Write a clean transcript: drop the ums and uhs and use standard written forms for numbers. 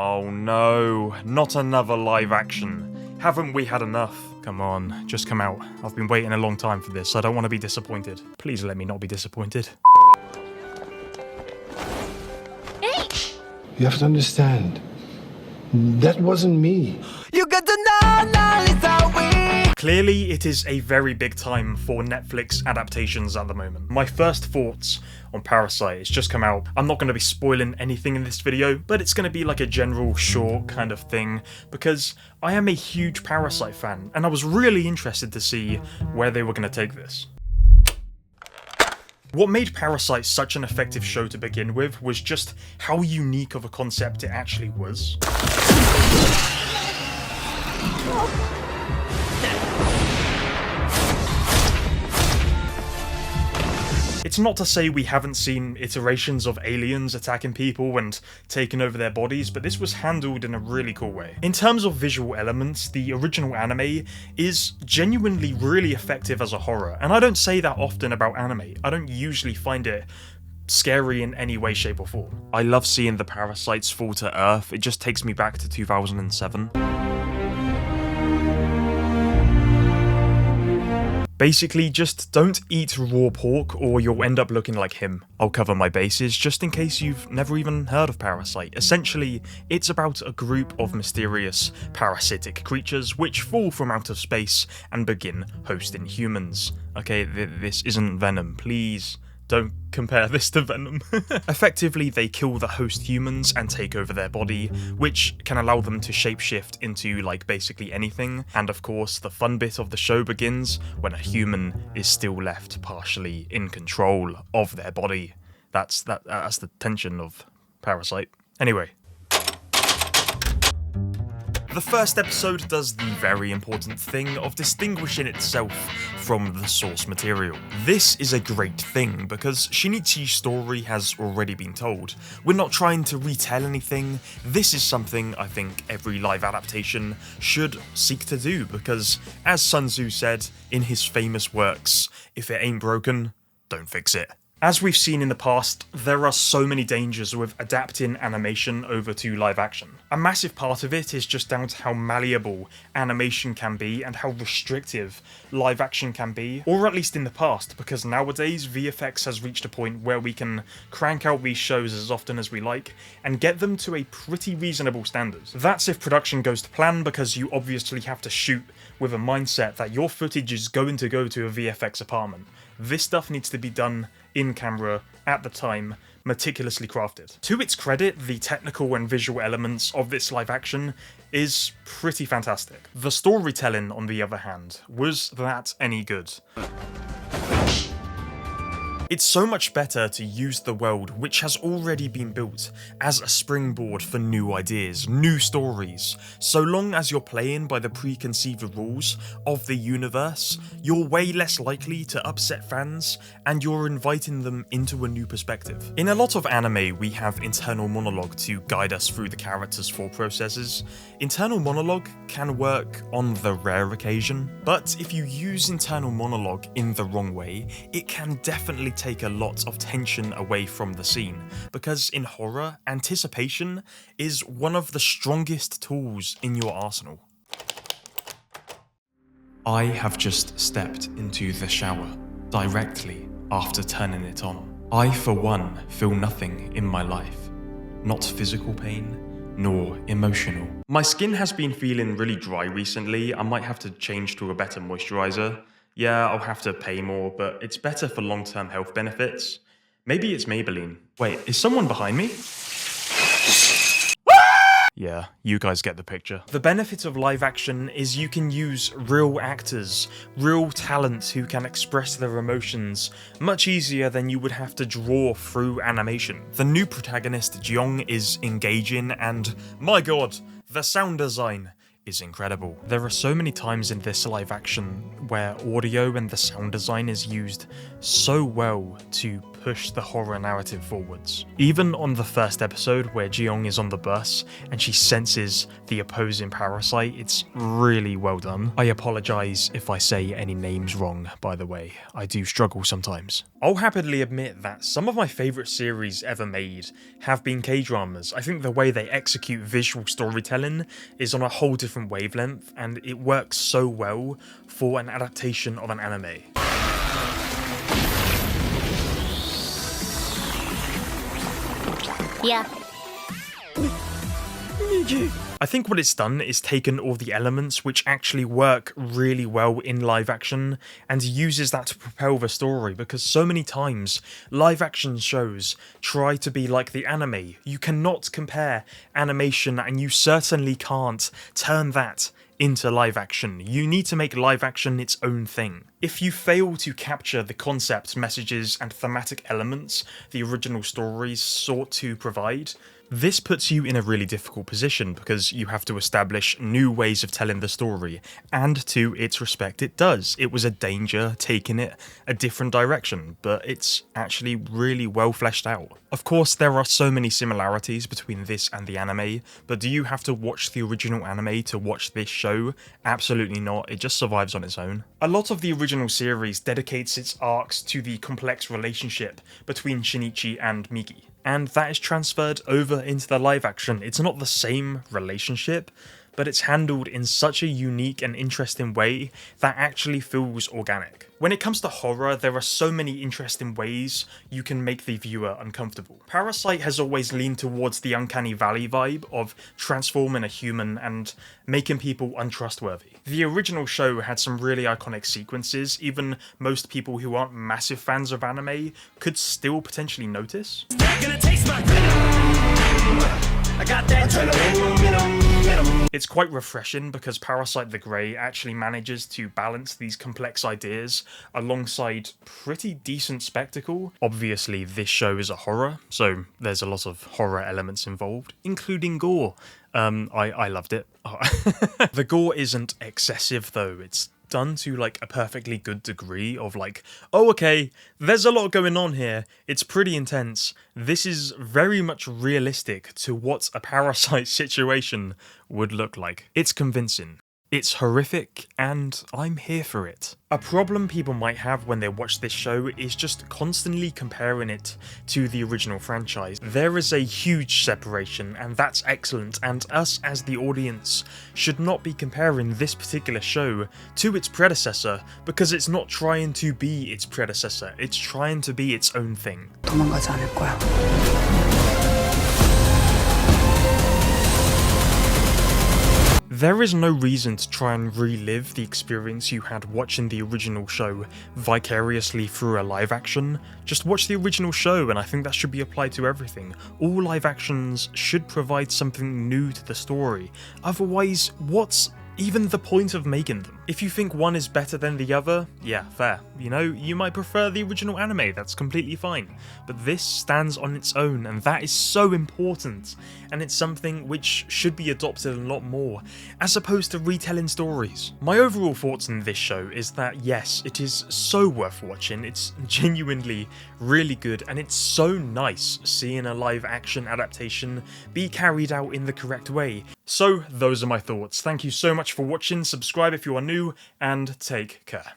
Oh no, not another live action. Haven't we had enough? Come on, just come out. I've been waiting a long time for this. I don't want to be disappointed. Please let me not be disappointed. Hey! You have to understand, that wasn't me. You got to know, now it's how we. Clearly, it is a very big time for Netflix adaptations at the moment. My first thoughts on Parasite, it's just come out. I'm not going to be spoiling anything in this video, but it's going to be like a general short kind of thing, because I am a huge Parasite fan, and I was really interested to see where they were going to take this. What made Parasite such an effective show to begin with was just how unique of a concept it actually was. It's not to say we haven't seen iterations of aliens attacking people and taking over their bodies, but this was handled in a really cool way. In terms of visual elements, the original anime is genuinely really effective as a horror, and I don't say that often about anime. I don't usually find it scary in any way, shape or form. I love seeing the parasites fall to Earth. It just takes me back to 2007. Basically, just don't eat raw pork or you'll end up looking like him. I'll cover my bases just in case you've never even heard of Parasite. Essentially, it's about a group of mysterious parasitic creatures which fall from outer space and begin hosting humans. Okay, this isn't Venom, please. Don't compare this to Venom. Effectively, they kill the host humans and take over their body, which can allow them to shapeshift into, like, basically anything. And of course, the fun bit of the show begins when a human is still left partially in control of their body. That's the tension of Parasite. Anyway. The first episode does the very important thing of distinguishing itself from the source material. This is a great thing because Shinichi's story has already been told. We're not trying to retell anything. This is something I think every live adaptation should seek to do because, as Sun Tzu said in his famous works, if it ain't broken, don't fix it. As we've seen in the past, there are so many dangers with adapting animation over to live action. A massive part of it is just down to how malleable animation can be and how restrictive live action can be, or at least in the past, because nowadays VFX has reached a point where we can crank out these shows as often as we like and get them to a pretty reasonable standard. That's if production goes to plan, because you obviously have to shoot with a mindset that your footage is going to go to a VFX apartment. This stuff needs to be done in camera, at the time, meticulously crafted. To its credit, the technical and visual elements of this live action is pretty fantastic. The storytelling, on the other hand, was that any good? It's so much better to use the world which has already been built as a springboard for new ideas, new stories. So long as you're playing by the preconceived rules of the universe, you're way less likely to upset fans and you're inviting them into a new perspective. In a lot of anime, we have internal monologue to guide us through the characters' thought processes. Internal monologue can work on the rare occasion, but if you use internal monologue in the wrong way, it can definitely take a lot of tension away from the scene, because in horror, anticipation is one of the strongest tools in your arsenal. I have just stepped into the shower directly after turning it on. I, for one, feel nothing in my life. Not physical pain, nor emotional. My skin has been feeling really dry recently. I might have to change to a better moisturizer. Yeah, I'll have to pay more, but it's better for long-term health benefits. Maybe it's Maybelline. Wait, is someone behind me? Yeah, you guys get the picture. The benefit of live action is you can use real actors, real talent who can express their emotions much easier than you would have to draw through animation. The new protagonist, Jeong, is engaging and, my god, the sound design is incredible. There are so many times in this live action where audio and the sound design is used so well to push the horror narrative forwards. Even on the first episode where Jeong is on the bus and she senses the opposing parasite, it's really well done. I apologise if I say any names wrong, by the way. I do struggle sometimes. I'll happily admit that some of my favourite series ever made have been K-dramas. I think the way they execute visual storytelling is on a whole different wavelength, and it works so well for an adaptation of an anime. Yeah. I think what it's done is taken all the elements which actually work really well in live action and uses that to propel the story, because so many times live action shows try to be like the anime. You cannot compare animation, and you certainly can't turn that into live action. You need to make live action its own thing. If you fail to capture the concepts, messages, and thematic elements the original stories sought to provide, this puts you in a really difficult position, because you have to establish new ways of telling the story, and to its respect it does. It was a danger taking it a different direction, but it's actually really well fleshed out. Of course, there are so many similarities between this and the anime, but do you have to watch the original anime to watch this show? Absolutely not, it just survives on its own. A lot of the original series dedicates its arcs to the complex relationship between Shinichi and Migi, and that is transferred over into the live action. It's not the same relationship, but it's handled in such a unique and interesting way that actually feels organic. When it comes to horror, there are so many interesting ways you can make the viewer uncomfortable. Parasite has always leaned towards the uncanny valley vibe of transforming a human and making people untrustworthy. The original show had some really iconic sequences, even most people who aren't massive fans of anime could still potentially notice. It's quite refreshing because Parasite the Grey actually manages to balance these complex ideas alongside pretty decent spectacle. Obviously, this show is a horror, so there's a lot of horror elements involved, including gore. I loved it. The gore isn't excessive though, it's done to like a perfectly good degree of like, oh okay, there's a lot going on here, it's pretty intense. This is very much realistic to what a parasite situation would look like. It's convincing. It's horrific, and I'm here for it. A problem people might have when they watch this show is just constantly comparing it to the original franchise. There is a huge separation, and that's excellent, and us as the audience should not be comparing this particular show to its predecessor, because it's not trying to be its predecessor, it's trying to be its own thing. 도망가지 않을 거야. There is no reason to try and relive the experience you had watching the original show vicariously through a live action. Just watch the original show, and I think that should be applied to everything. All live actions should provide something new to the story. Otherwise, what's even the point of making them? If you think one is better than the other, yeah, fair. You know, you might prefer the original anime, that's completely fine. But this stands on its own, and that is so important. And it's something which should be adopted a lot more, as opposed to retelling stories. My overall thoughts on this show is that yes, it is so worth watching, it's genuinely really good, and it's so nice seeing a live action adaptation be carried out in the correct way. So those are my thoughts. Thank you so much for watching, subscribe if you are new, and take care.